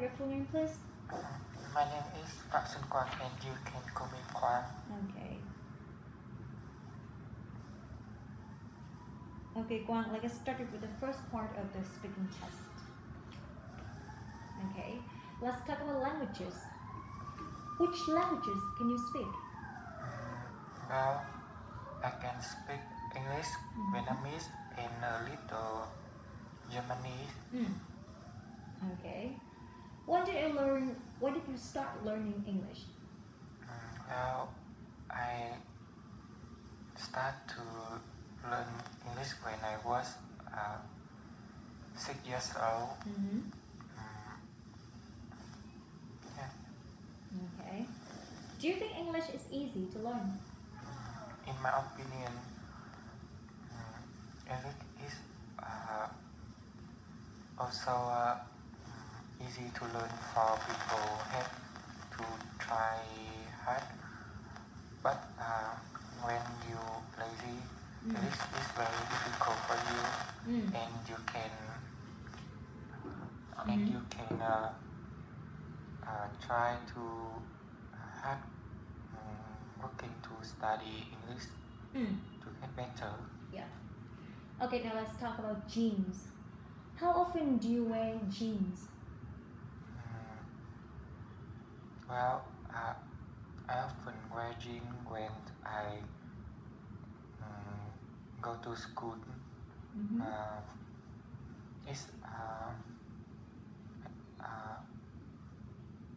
your full name, please? My name is Park Sun Kwang and you can call me Kwang. Okay. Okay, Guang, let's start with the first part of the speaking test. Okay, let's talk about languages. Which languages can you speak? Well, I can speak English, Vietnamese, and a little Japanese. Okay. When did you start learning English? Well, I start to learn English when I was 6 years old. Yeah. Okay. Do you think English is easy to learn? In my opinion, English is also easy to learn for people have to try hard. But when you lazy, English is very difficult for you, and you can try to hard working to study English to get better. Yeah. Okay, now let's talk about jeans. How often do you wear jeans? Well, I often wear jeans when I go to school. It's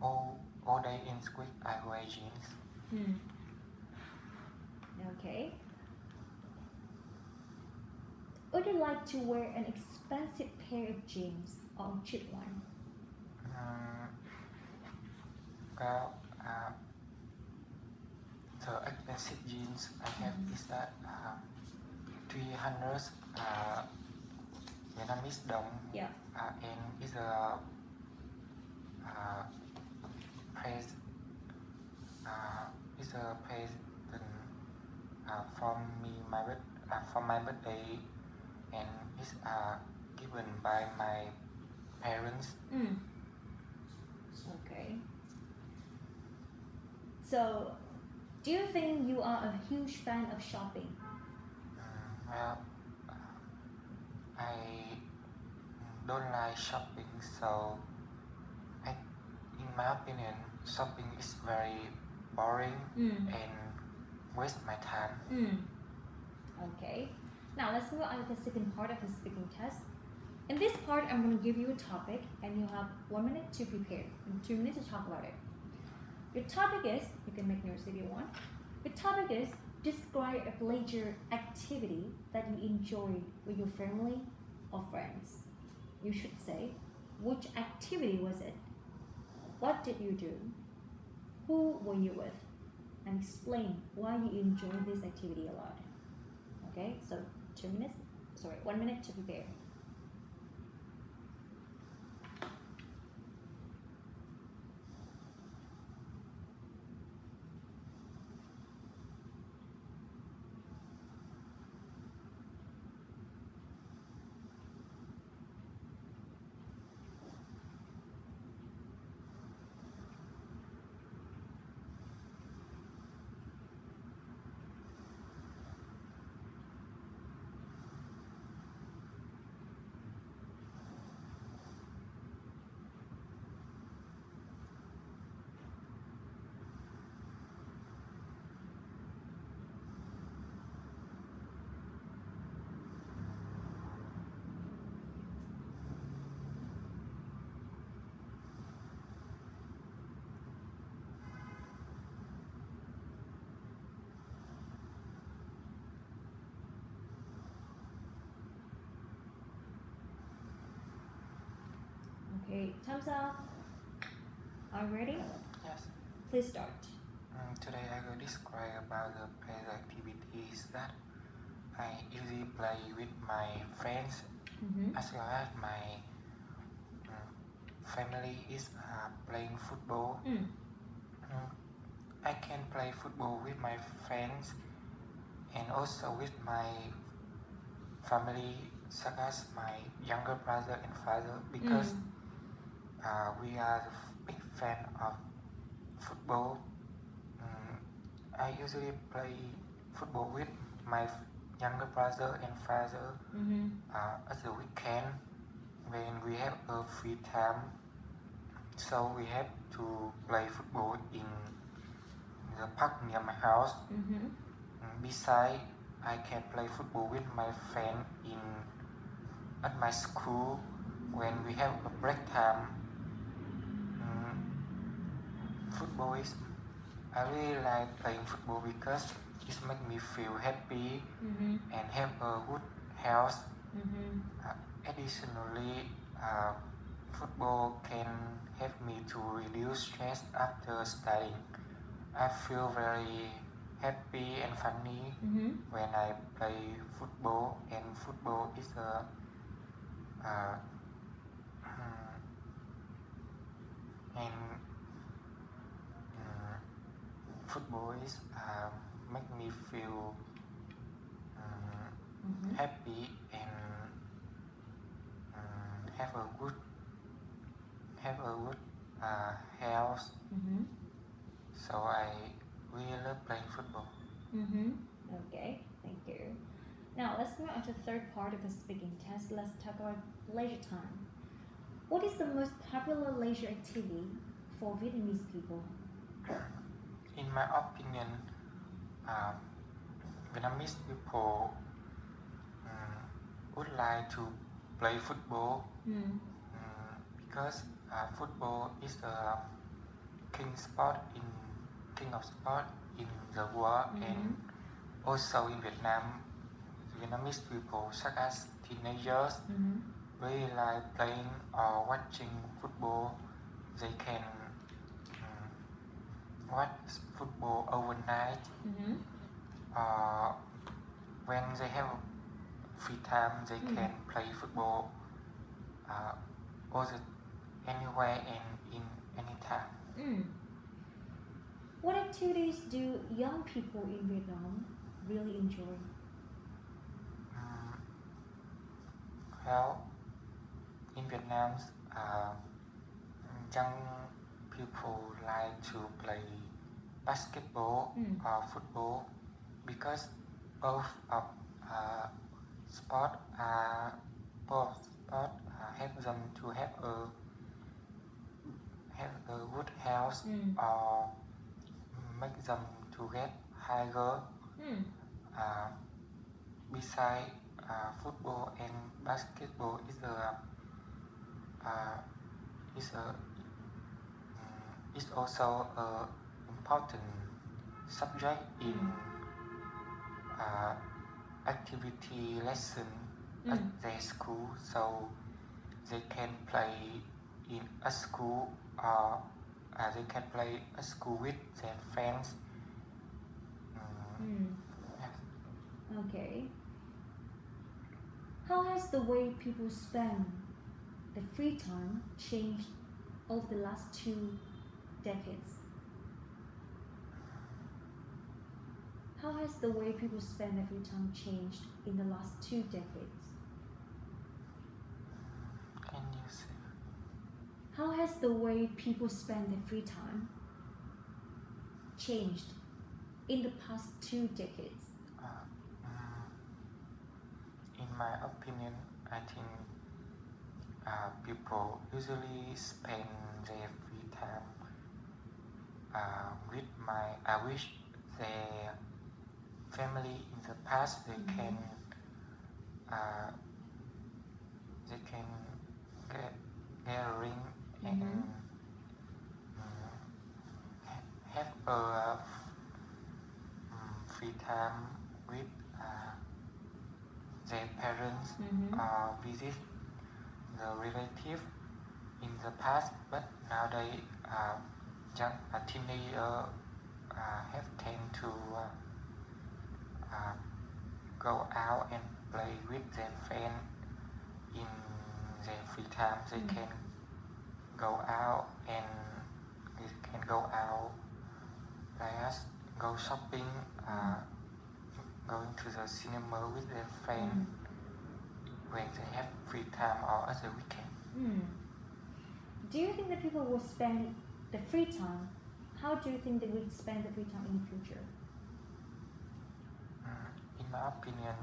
all day in school I wear jeans. Okay. Would you like to wear an expensive pair of jeans or a cheap one? Well, the expensive jeans I have is that 300 Vietnamese dong. Yeah. And is a price from my birthday, and is given by my parents. Okay. So, do you think you are a huge fan of shopping? Well, I don't like shopping, so in my opinion, shopping is very boring and waste my time. Okay. Now let's move on to the second part of the speaking test. In this part, I'm going to give you a topic, and you have 1 minute to prepare and 2 minutes to talk about it. Your topic is, you can make notes if you want. Your topic is, describe a leisure activity that you enjoyed with your family or friends. You should say, which activity was it? What did you do? Who were you with? And explain why you enjoyed this activity a lot. Okay, so 1 minute to prepare. Okay, time's up. Are you ready? Yes. Please start. Today I will describe about the play activities that I usually play with my friends as well as my family is playing football. I can play football with my friends and also with my family, such as my younger brother and father, because we are big fan of football. I usually play football with my younger brother and father at the weekend when we have a free time. So we have to play football in the park near my house. Besides, I can play football with my friend at my school when we have a break time. Football is I really like playing football because it makes me feel happy and have a good health. Additionally, football can help me to reduce stress after studying. I feel very happy and funny when I play football, and football is football is make me feel happy and have a good health. So I really love playing football. Okay, thank you. Now let's move on to the third part of the speaking test. Let's talk about leisure time. What is the most popular leisure activity for Vietnamese people? In my opinion, Vietnamese people would like to play football because football is the king of sport in the world, and also in Vietnam, Vietnamese people such as teenagers really like playing or watching football. They can watch football overnight, or when they have free time, they can play football anywhere and in any time. What activities do young people in Vietnam really enjoy? Well, in Vietnam, young people like to play basketball or football because both of sport help them to have a good health or make them to get higher. Besides, football and basketball is also an important subject in activity lesson at their school, so they can play in a school or they can play a school with their friends. Okay. How has the way people spend the free time changed over the last 2 decades? How has the way people spend their free time changed in the last 2 decades? Can you say? How has the way people spend their free time changed in the past 2 decades? In my opinion, I think people usually spend their free time with I wish their family in the past they can get gathering and have a free time with their parents or visit the relative in the past, but nowadays teenagers have tend to go out and play with their friends in their free time. They can go out go shopping, going to the cinema with their friends when they have free time or at the weekend. Do you think that people will spend the free time? How do you think they will spend the free time in the future? In my opinion,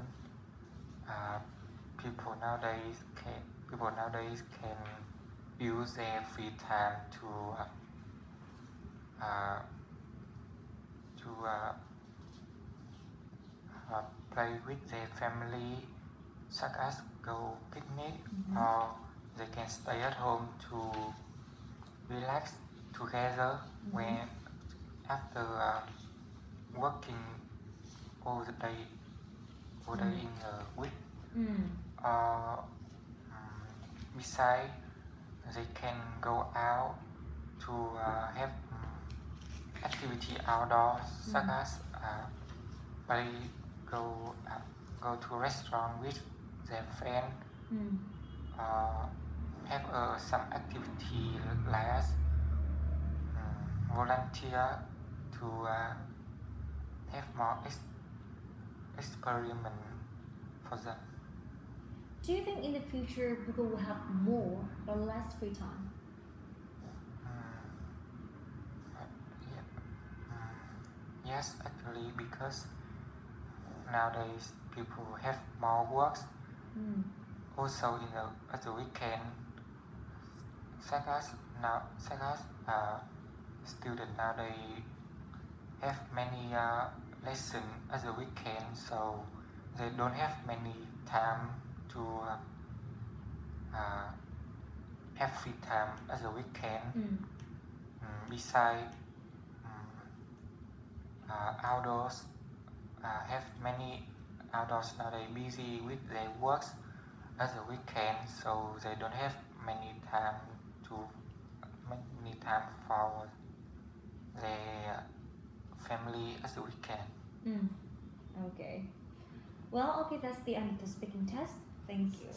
people nowadays can use their free time to play with their family, such as go picnic, or they can stay at home to relax together when after working all day in a week. Besides, they can go out to have activity outdoors, such as play, go to restaurant with their friend, have some activity like us, volunteer to have more experiment for them. Do you think in the future people will have more or less free time? Yes, actually, because nowadays people have more works. Also at the weekend, such as students nowadays have many lessons at the weekend, so they don't have many time to have free time at the weekend. Besides, outdoors have many outdoors nowadays busy with their works at the weekend, so they don't have many time for their family at the weekend. Okay. Well, okay, that's the end of the speaking test. Thank you.